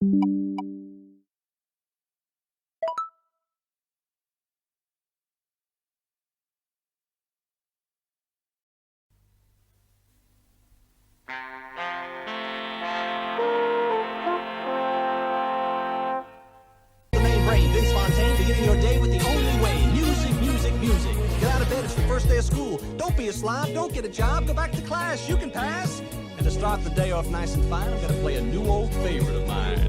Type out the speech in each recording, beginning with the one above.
Beginning your day with the only way. Music, music, music. Get out of bed, it's the first day of school. Don't be a slob, don't get a job, go back to class, you can pass. And to start the day off nice and fine, I'm gonna play a new old favorite of mine.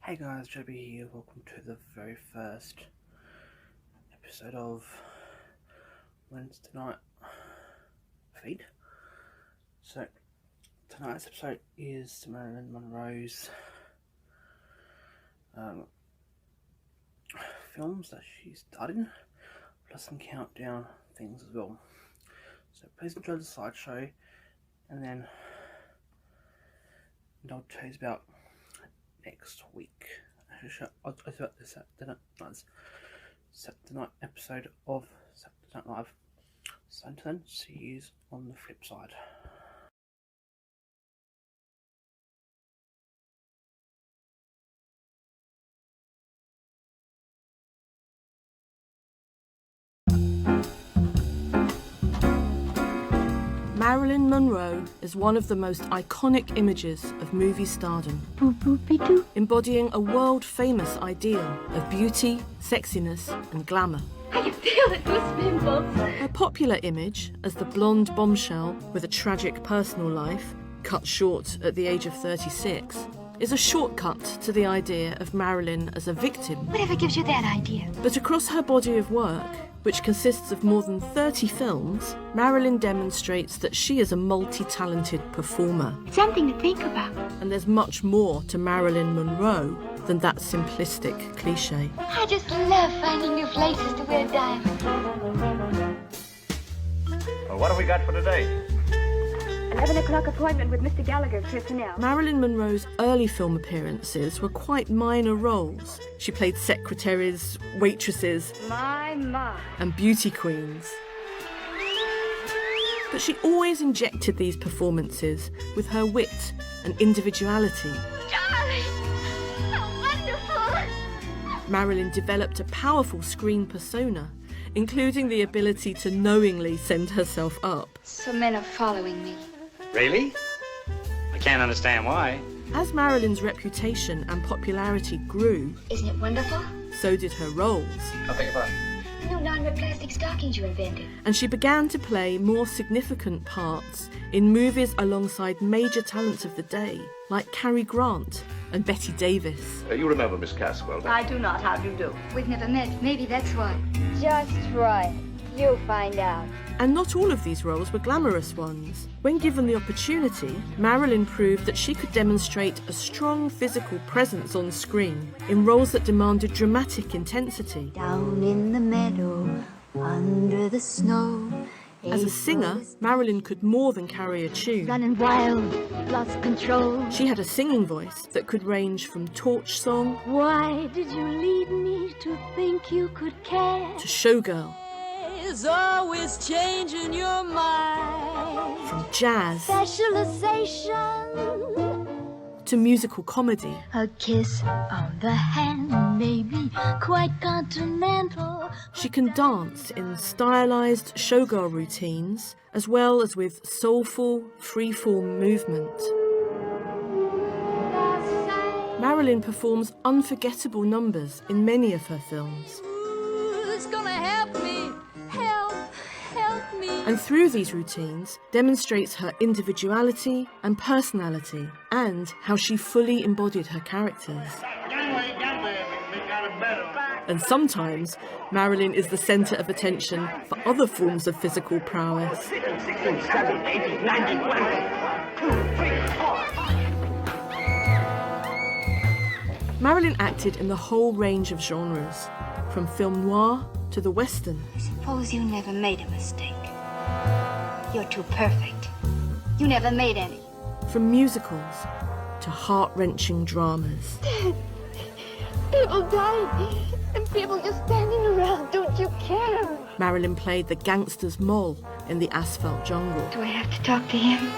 Hey guys, Joby here. Welcome to the very first episode of Wednesday night feed. So tonight's episode is Marilyn Monroe's films that she starred in, plus some countdown things as well. So please enjoy the slideshow, and then I'll tell you about next week. I'll tell you about this Saturday night episode of Saturday Night Live. So until then, see you on the flip side. Marilyn Monroe is one of the most iconic images of movie stardom, embodying a world-famous ideal of beauty, sexiness and glamour. I can feel it, goosebumps. Her popular image as the blonde bombshell with a tragic personal life, cut short at the age of 36, is a shortcut to the idea of Marilyn as a victim. Whatever gives you that idea? But across her body of work, which consists of more than 30 films, Marilyn demonstrates that she is a multi-talented performer. Something to think about. And there's much more to Marilyn Monroe than that simplistic cliché. I just love finding new places to wear diamonds. Well, what have we got for today? 11 o'clock appointment with Mr. Gallagher, personnel. Marilyn Monroe's early film appearances were quite minor roles. She played secretaries, waitresses, My. and beauty queens. But she always injected these performances with her wit and individuality. Darling! How wonderful! Marilyn developed a powerful screen persona, including the ability to knowingly send herself up. So men are following me. Really? I can't understand why. As Marilyn's reputation and popularity grew, Isn't it wonderful? so did her roles, I'll think about it. New non-red plastic stockings you invented. and she began to play more significant parts in movies alongside major talents of the day, like Cary Grant and Bette Davis. You remember Miss Caswell? I do not. How do you do? We've never met. Maybe that's why. Just try it. You'll find out. And not all of these roles were glamorous ones. When given the opportunity, Marilyn proved that she could demonstrate a strong physical presence on screen in roles that demanded dramatic intensity. Down in the meadow, under the snow. As a singer, Marilyn could more than carry a tune. Running wild, lost control. She had a singing voice that could range from torch song Why did you lead me to think you could care? to showgirl, Is always changing your mind. from jazz Specialization. to musical comedy. A kiss on the hand may be quite continental. She can dance in stylized showgirl routines, as well as with soulful, freeform movement. Marilyn performs unforgettable numbers in many of her films. Who's gonna help me? Help me. And through these routines, demonstrates her individuality and personality, and how she fully embodied her characters. And sometimes, Marilyn is the centre of attention for other forms of physical prowess. Marilyn acted in the whole range of genres, from film noir to the western. Suppose you never made a mistake. You're too perfect. You never made any. From musicals to heart-wrenching dramas. People dying, and people just standing around. Don't you care? Marilyn played the gangster's mole in The Asphalt Jungle. Do I have to talk to him?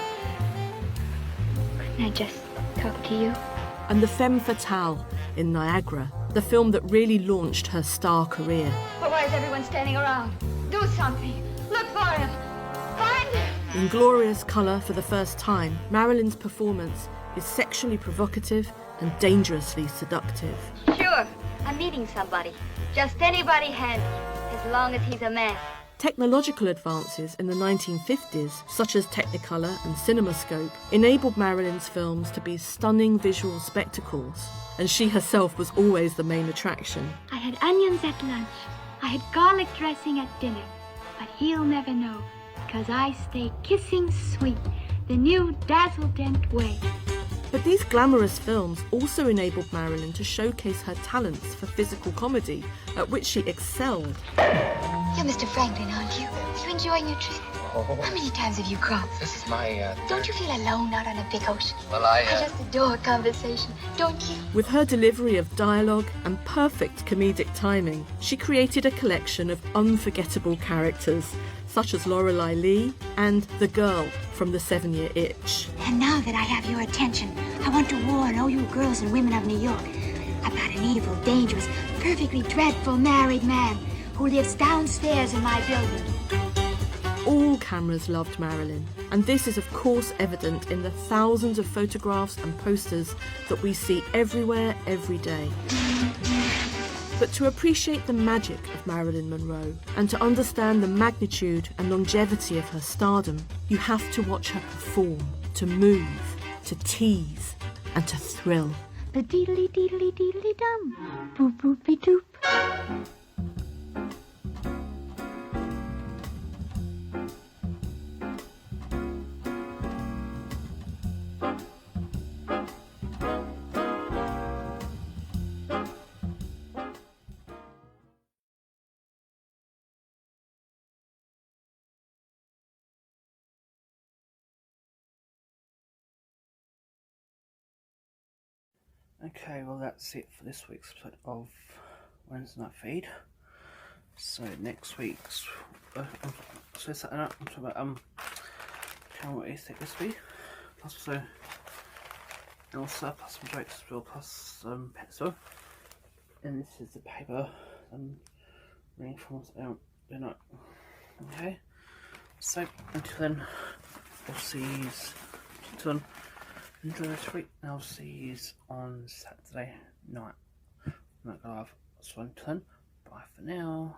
Couldn't I just talk to you? And the femme fatale in Niagara, the film that really launched her star career. But why is everyone standing around? Do something. Look for him. Find him. In glorious colour for the first time, Marilyn's performance is sexually provocative and dangerously seductive. Sure. I'm meeting somebody. Just anybody handy, as long as he's a man. Technological advances in the 1950s, such as Technicolor and CinemaScope, enabled Marilyn's films to be stunning visual spectacles, and she herself was always the main attraction. I had onions at lunch. I had garlic dressing at dinner. But he'll never know, because I stay kissing sweet, the new dazzle-dent way. But these glamorous films also enabled Marilyn to showcase her talents for physical comedy, at which she excelled. You're Mr. Franklin, aren't you? Are you enjoying your trip? Oh, How many times have you crossed? this is my, Don't you feel alone out on a big ocean? Well, I just adore conversation, don't you? With her delivery of dialogue and perfect comedic timing, she created a collection of unforgettable characters, such as Lorelei Lee and the girl from The 7-Year Itch. And now that I have your attention, I want to warn all you girls and women of New York about an evil, dangerous, perfectly dreadful married man who lives downstairs in my building. All cameras loved Marilyn, and this is of course evident in the thousands of photographs and posters that we see everywhere, every day. But to appreciate the magic of Marilyn Monroe and to understand the magnitude and longevity of her stardom, you have to watch her perform, to move, to tease, and to thrill. Ba deedly deedly deedly dum. Boop boopy doop. Okay, well that's it for this week's episode of Wednesday Night Feed. So next week's, so Saturday night, I'm talking about what is it this week? Plus also Elsa, plus some jokes as well, plus pencil. And this is the paper I'm reading from out the night. Okay, so until then, I'll see you. Until then, enjoy this week, and I'll see you on Saturday night. I'm not gonna have so until then, bye for now.